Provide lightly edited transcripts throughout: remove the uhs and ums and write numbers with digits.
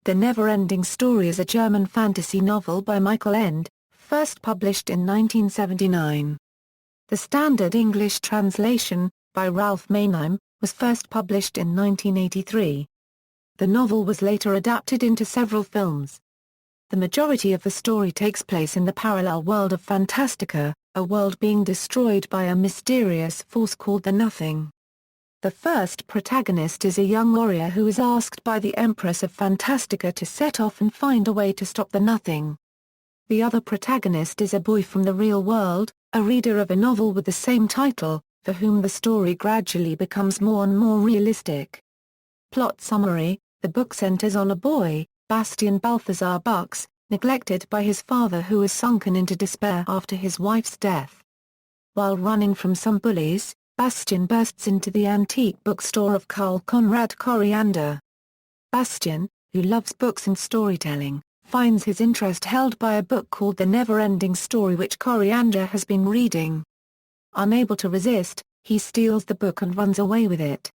The Neverending Story is a German fantasy novel by Michael Ende, first published in 1979. The standard English translation, by Ralph Manheim, was first published in 1983. The novel was later adapted into several films. The majority of the story takes place in the parallel world of Fantastica, a world being destroyed by a mysterious force called the Nothing. The first protagonist is a young warrior who is asked by the Empress of Fantastica to set off and find a way to stop the Nothing. The other protagonist is a boy from the real world, a reader of a novel with the same title, for whom the story gradually becomes more and more realistic. Plot summary: the book centers on a boy, Bastian Balthazar Bucks, neglected by his father who is sunken into despair after his wife's death. While running from some bullies, Bastian bursts into the antique bookstore of Carl Conrad Coriander. Bastian, who loves books and storytelling, finds his interest held by a book called The Neverending Story which Coriander has been reading. Unable to resist, he steals the book and runs away with it.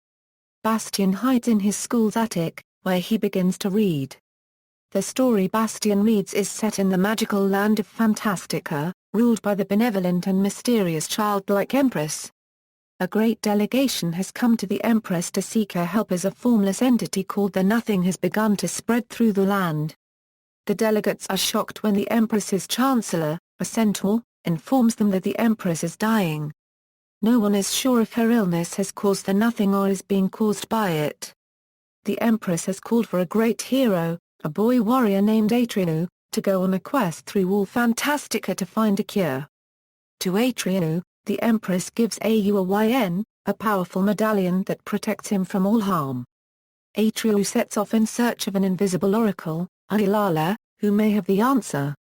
Bastian hides in his school's attic, where he begins to read. The story Bastian reads is set in the magical land of Fantastica, ruled by the benevolent and mysterious childlike Empress. A great delegation has come to the Empress to seek her help as a formless entity called the Nothing has begun to spread through the land. The delegates are shocked when the Empress's chancellor, a centaur, informs them that the Empress is dying. No one is sure if her illness has caused the Nothing or is being caused by it. The Empress has called for a great hero, a boy warrior named Attribution, to go on a quest through all Fantastica to find a cure. To Attribution, the Empress gives Auyn, a powerful medallion that protects him from all harm. Attribution sets off in search of an invisible oracle, Ilala, who may have the answer.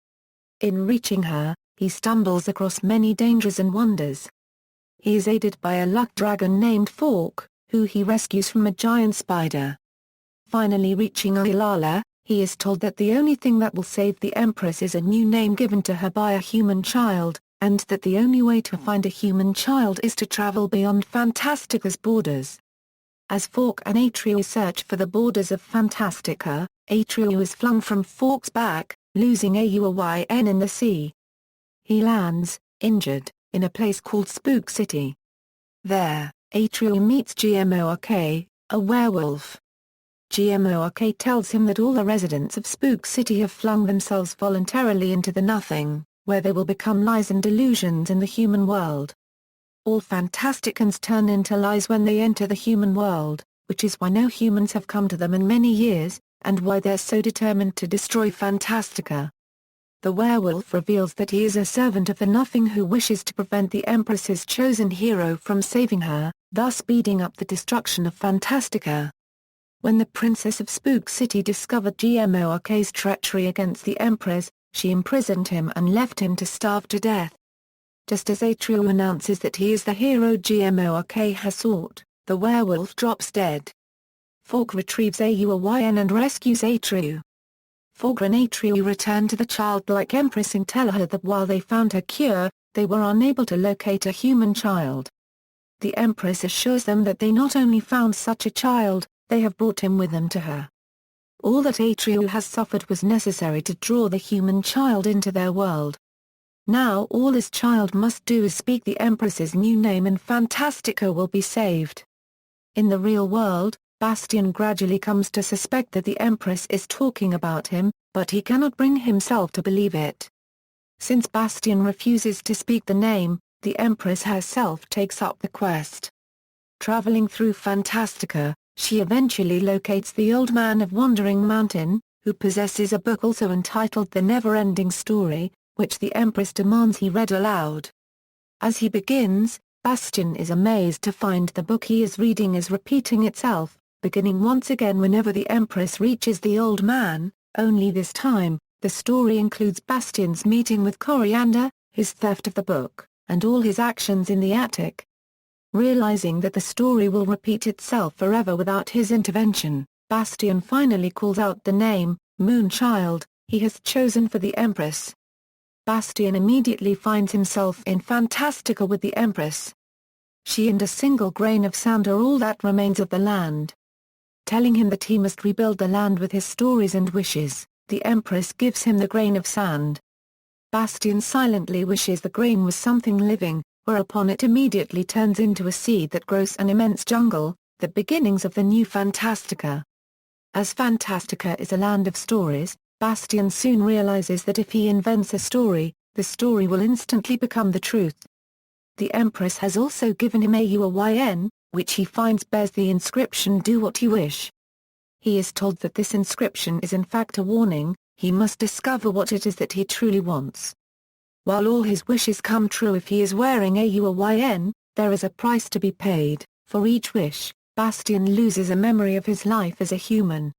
In reaching her, he stumbles across many dangers and wonders. He is aided by a luck dragon named Fork, who he rescues from a giant spider. Finally reaching Ilala, he is told that the only thing that will save the Empress is a new name given to her by a human child, and that the only way to find a human child is to travel beyond Fantastica's borders. As Fork and Attribution search for the borders of Fantastica, Attribution is flung from Fork's back, losing Auyn in the sea. He lands, injured, in a place called Spook City. There, Attribution meets Gmork, a werewolf. Gmork tells him that all the residents of Spook City have flung themselves voluntarily into the Nothing, where they will become lies and delusions in the human world. All Fantasticans turn into lies when they enter the human world, which is why no humans have come to them in many years, and why they're so determined to destroy Fantastica. The werewolf reveals that he is a servant of the Nothing who wishes to prevent the Empress's chosen hero from saving her, thus speeding up the destruction of Fantastica. When the Princess of Spook City discovered Gmork's treachery against the Empress, she imprisoned him and left him to starve to death. Just as Attribution announces that he is the hero Gmork has sought, the werewolf drops dead. Fork retrieves Auyn and rescues Attribution. Fork and Attribution return to the childlike Empress and tell her that while they found her cure, they were unable to locate a human child. The Empress assures them that they not only found such a child, they have brought him with them to her. All that Attribution has suffered was necessary to draw the human child into their world. Now all his child must do is speak the Empress's new name and Fantastica will be saved. In the real world, Bastian gradually comes to suspect that the Empress is talking about him, but he cannot bring himself to believe it. Since Bastian refuses to speak the name, the Empress herself takes up the quest. Traveling through Fantastica, she eventually locates the Old Man of Wandering Mountain, who possesses a book also entitled The Neverending Story, which the Empress demands he read aloud. As he begins, Bastian is amazed to find the book he is reading is repeating itself, beginning once again whenever the Empress reaches the Old Man, only this time, the story includes Bastian's meeting with Coriander, his theft of the book, and all his actions in the attic. Realizing that the story will repeat itself forever without his intervention, Bastian finally calls out the name, Moonchild, he has chosen for the Empress. Bastian immediately finds himself in Fantastica with the Empress. She and a single grain of sand are all that remains of the land. telling him that he must rebuild the land with his stories and wishes. The Empress gives him the grain of sand. Bastien silently wishes the grain was something living, whereupon it immediately turns into a seed that grows an immense jungle, the beginnings of the new Fantastica. As Fantastica is a land of stories, Bastien soon realizes that if he invents a story, the story will instantly become the truth. The Empress has also given him a Uyn, which he finds bears the inscription "Do what you wish." He is told that this inscription is in fact a warning, he must discover what it is that he truly wants. While all his wishes come true if he is wearing a Uyn, there is a price to be paid. For each wish, Bastien loses a memory of his life as a human.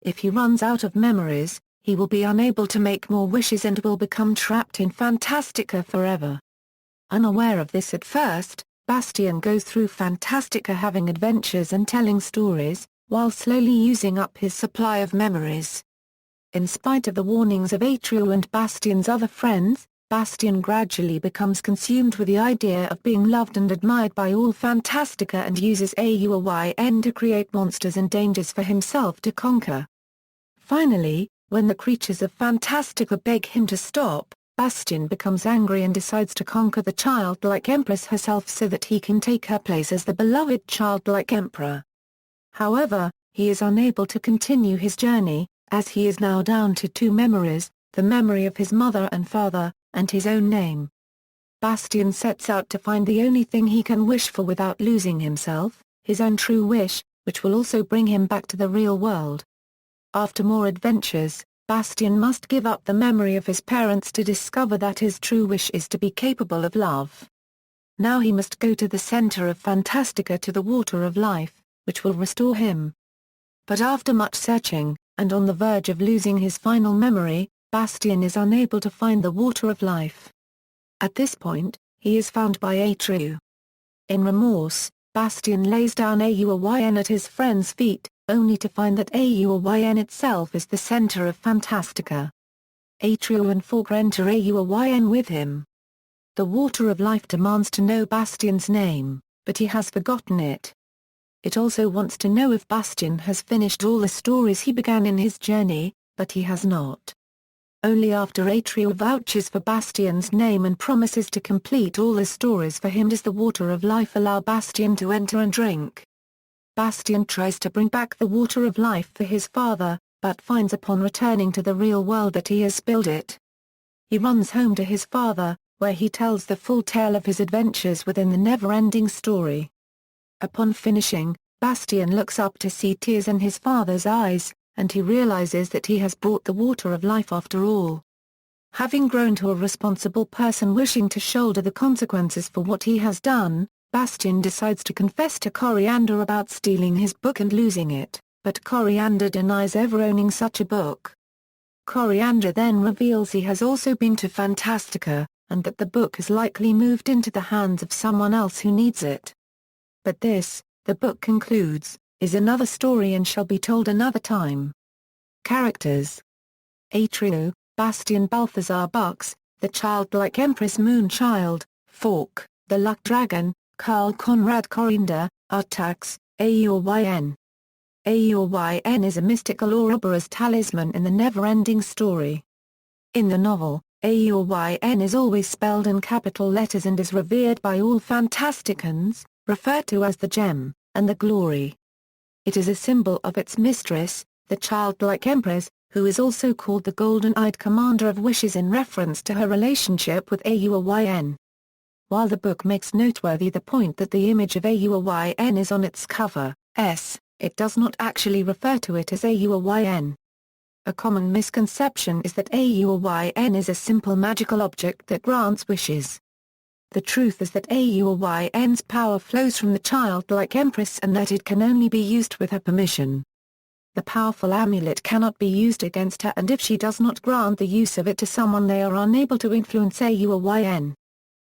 If he runs out of memories, he will be unable to make more wishes and will become trapped in Fantastica forever. Unaware of this at first, Bastien goes through Fantastica having adventures and telling stories, while slowly using up his supply of memories. In spite of the warnings of Atreus and Bastien's other friends, Bastien gradually becomes consumed with the idea of being loved and admired by all Fantastica and uses Uyn to create monsters and dangers for himself to conquer. Finally, when the creatures of Fantastica beg him to stop, Bastien becomes angry and decides to conquer the childlike Empress herself so that he can take her place as the beloved childlike Emperor. However, he is unable to continue his journey, as he is now down to two memories, the memory of his mother and father, and his own name. Bastien sets out to find the only thing he can wish for without losing himself, his own true wish, which will also bring him back to the real world. After more adventures, Bastien must give up the memory of his parents to discover that his true wish is to be capable of love. Now he must go to the center of Fantastica to the Water of Life, which will restore him. But after much searching, and on the verge of losing his final memory, Bastien is unable to find the Water of Life. At this point, he is found by Atreus. In remorse, Bastien lays down Uyn at his friend's feet, only to find that Uyn itself is the center of Fantastica. Atreus and Fork enter Uyn with him. The Water of Life demands to know Bastien's name, but he has forgotten it. It also wants to know if Bastien has finished all the stories he began in his journey, but he has not. Only after Atreus vouches for Bastien's name and promises to complete all the stories for him does the Water of Life allow Bastien to enter and drink. Bastien tries to bring back the Water of Life for his father, but finds upon returning to the real world that he has spilled it. He runs home to his father, where he tells the full tale of his adventures within the Neverending Story. Upon finishing, Bastien looks up to see tears in his father's eyes, and he realizes that he has brought the Water of Life after all. Having grown to a responsible person wishing to shoulder the consequences for what he has done, Bastien decides to confess to Coriander about stealing his book and losing it, but Coriander denies ever owning such a book. Coriander then reveals he has also been to Fantastica, and that the book has likely moved into the hands of someone else who needs it. But this, the book concludes, is another story and shall be told another time. Characters: Atreus, Bastien Balthazar Bux, the childlike Empress Moonchild, Fork, the Luck Dragon, Carl Conrad Coriander, Artax, Uyn. Uyn is a mystical Ouroboros talisman in the Neverending Story. In the novel, Uyn is always spelled in capital letters and is revered by all Fantasticans, referred to as the gem, and the glory. It is a symbol of its mistress, the childlike Empress, who is also called the Golden-Eyed Commander of Wishes in reference to her relationship with Uyn. While the book makes noteworthy the point that the image of Uyn is on its cover, it does not actually refer to it as Uyn. A common misconception is that Uyn is a simple magical object that grants wishes. The truth is that Uyn's power flows from the childlike Empress and that it can only be used with her permission. The powerful amulet cannot be used against her, and if she does not grant the use of it to someone, they are unable to influence Uyn.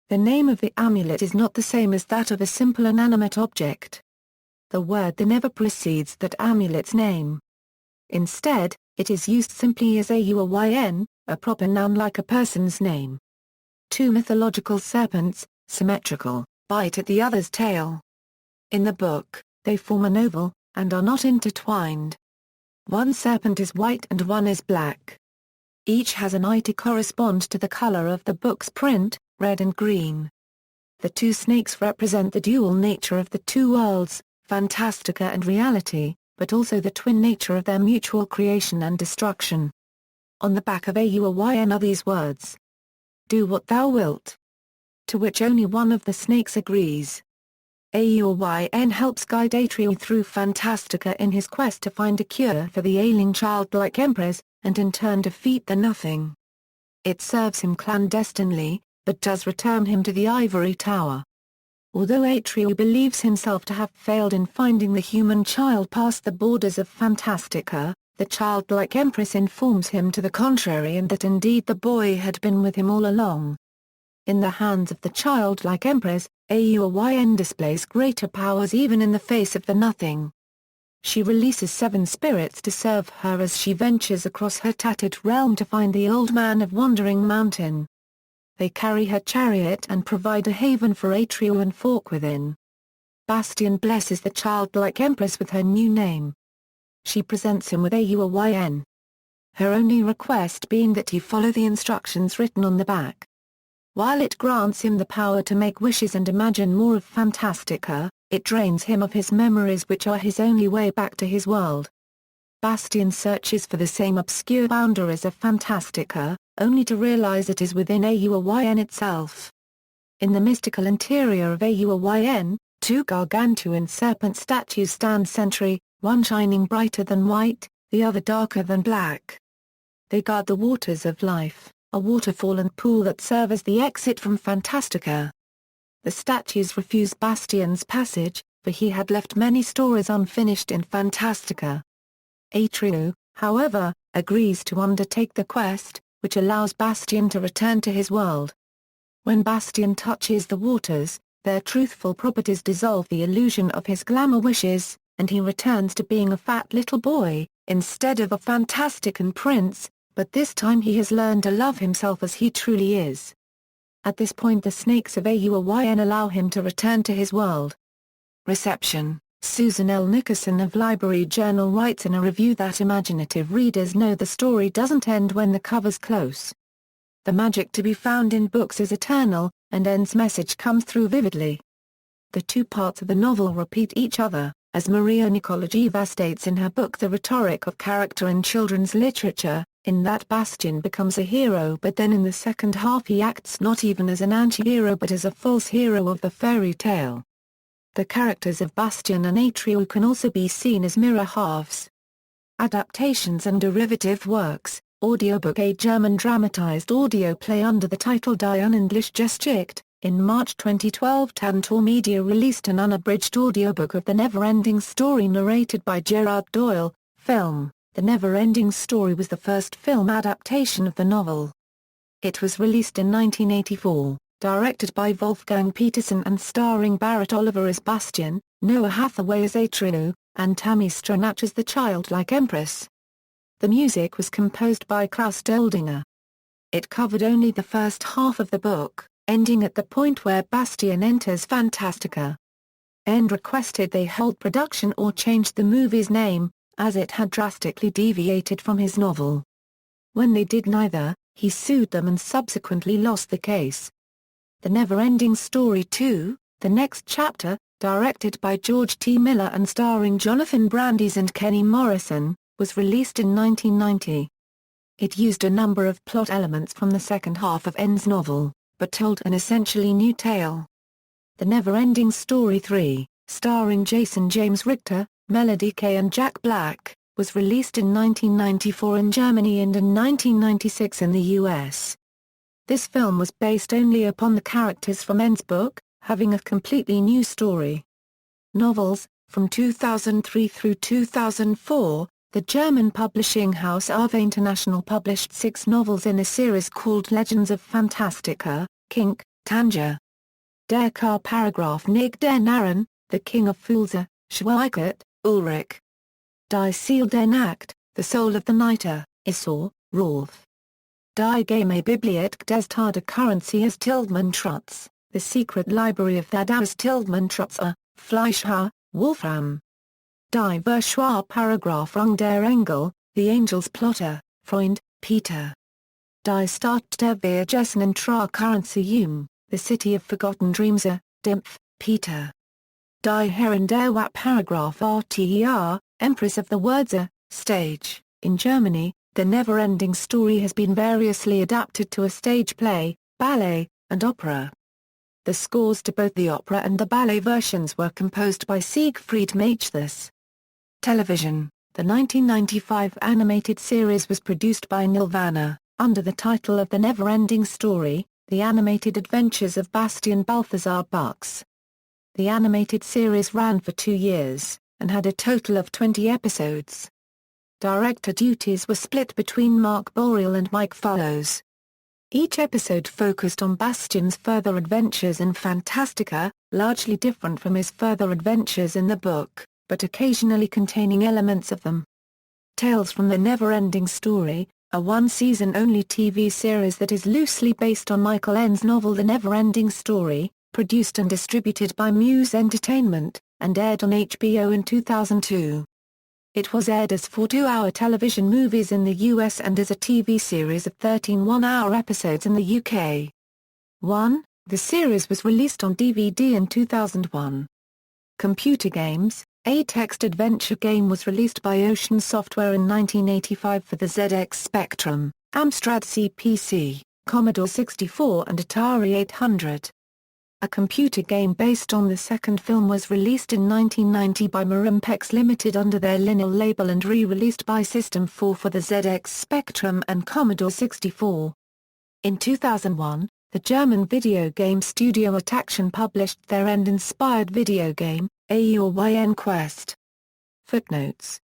The name of the amulet is not the same as that of a simple inanimate object. The word never precedes that amulet's name. Instead, it is used simply as Uyn, a proper noun like a person's name. Two mythological serpents, symmetrical, bite at the other's tail. In the book, they form an oval, and are not intertwined. One serpent is white and one is black. Each has an eye to correspond to the color of the book's print, red and green. The two snakes represent the dual nature of the two worlds, Fantastica and reality, but also the twin nature of their mutual creation and destruction. On the back of Auyn are these words: "Do what thou wilt." To which only one of the snakes agrees. Auyn helps guide Atreyu through Fantastica in his quest to find a cure for the ailing childlike Empress, and in turn defeat the Nothing. It serves him clandestinely, but does return him to the Ivory Tower. Although Atreyu believes himself to have failed in finding the human child past the borders of Fantastica, the childlike Empress informs him to the contrary and that indeed the boy had been with him all along. In the hands of the childlike Empress, Auyn displays greater powers even in the face of the Nothing. She releases 7 spirits to serve her as she ventures across her tattered realm to find the Old Man of Wandering Mountain. They carry her chariot and provide a haven for Atreyu and Fork within. Bastien blesses the childlike Empress with her new name. She presents him with Auyn. Her only request being that he follow the instructions written on the back. While it grants him the power to make wishes and imagine more of Fantastica, it drains him of his memories which are his only way back to his world. Bastien searches for the same obscure boundaries of Fantastica, only to realize it is within Auyn itself. In the mystical interior of Auyn, 2 gargantuan serpent statues stand sentry, one shining brighter than white, the other darker than black. They guard the waters of life, a waterfall and pool that serve as the exit from Fantastica. The statues refuse Bastien's passage, for he had left many stories unfinished in Fantastica. Atreyu, however, agrees to undertake the quest, which allows Bastien to return to his world. When Bastien touches the waters, their truthful properties dissolve the illusion of his glamour wishes, and he returns to being a fat little boy, instead of a Fantastican prince, but this time he has learned to love himself as he truly is. At this point the snakes of Auyn allow him to return to his world. Reception. Susan L. Nickerson of Library Journal writes in a review that imaginative readers know the story doesn't end when the cover's close. The magic to be found in books is eternal, and Ende's message comes through vividly. The 2 parts of the novel repeat each other, as Maria Nikolajeva states in her book The Rhetoric of Character in Children's Literature, in that Bastien becomes a hero but then in the second half he acts not even as an anti-hero but as a false hero of the fairy tale. The characters of Bastien and Atreyu can also be seen as mirror halves. Adaptations and derivative works. Audiobook. A German dramatized audio play under the title Die unendliche Geschichte. In March 2012 Tantor Media released an unabridged audiobook of The Neverending Story narrated by Gerard Doyle. Film. The Neverending Story was the first film adaptation of the novel. It was released in 1984. Directed by Wolfgang Petersen and starring Barrett Oliver as Bastien, Noah Hathaway as Atreyu, and Tammy Stronach as the childlike Empress. The music was composed by Klaus Doldinger. It covered only the first half of the book, ending at the point where Bastien enters Fantastica. Ende requested they halt production or change the movie's name, as it had drastically deviated from his novel. When they did neither, he sued them and subsequently lost the case. The Neverending Story 2, The Next Chapter, directed by George T. Miller and starring Jonathan Brandis and Kenny Morrison, was released in 1990. It used a number of plot elements from the second half of Ende's novel, but told an essentially new tale. The Neverending Story 3, starring Jason James Richter, Melody Kay and Jack Black, was released in 1994 in Germany and in 1996 in the US. This film was based only upon the characters from Ende's book, having a completely new story. Novels. From 2003 through 2004, the German publishing house Arve International published 6 novels in a series called Legends of Fantastica, Kink, Tanger. Der Paragraph Nig der Narren, The King of Fools, Schweikert, Ulrich. Die Seele der Nacht, The Soul of the Nighter, Isor, Rolf. Die Geheime Bibliothek des Todescurrencies Tildmann Trutz, The Secret Library of Thaddeus Tildmann Trutz, Fleischhauer, Wolfram. Die Verschwör Paragraph der Engel, The Angel's Plotter, Freund, Peter. Die Stadt der vergessenen Traurkurenzium, The City of Forgotten Dreams, Dimpf, Peter. Die Herren der Watt Paragraph RTER, Empress of the Words, Stage. In Germany, The Neverending Story has been variously adapted to a stage play, ballet, and opera. The scores to both the opera and the ballet versions were composed by Siegfried Matthias. Television. The 1995 animated series was produced by Nelvana, under the title of The Neverending Story, The Animated Adventures of Bastian Balthazar Bucks. The animated series ran for 2 years, and had a total of 20 episodes. Director duties were split between Mark Boreal and Mike Fallows. Each episode focused on Bastian's further adventures in Fantastica, largely different from his further adventures in the book, but occasionally containing elements of them. Tales from the Neverending Story, a one-season-only TV series that is loosely based on Michael Ende's novel The Neverending Story, produced and distributed by Muse Entertainment, and aired on HBO in 2002. It was aired as 4 two-hour television movies in the US and as a TV series of 13 one-hour episodes in the UK. 1. The series was released on DVD in 2001. Computer games. A text adventure game was released by Ocean Software in 1985 for the ZX Spectrum, Amstrad CPC, Commodore 64 and Atari 800. A computer game based on the second film was released in 1990 by Marimpex Limited under their Lineal label and re-released by System 4 for the ZX Spectrum and Commodore 64. In 2001, the German video game studio Attribution published their End-inspired video game, AEOYN Quest. Footnotes.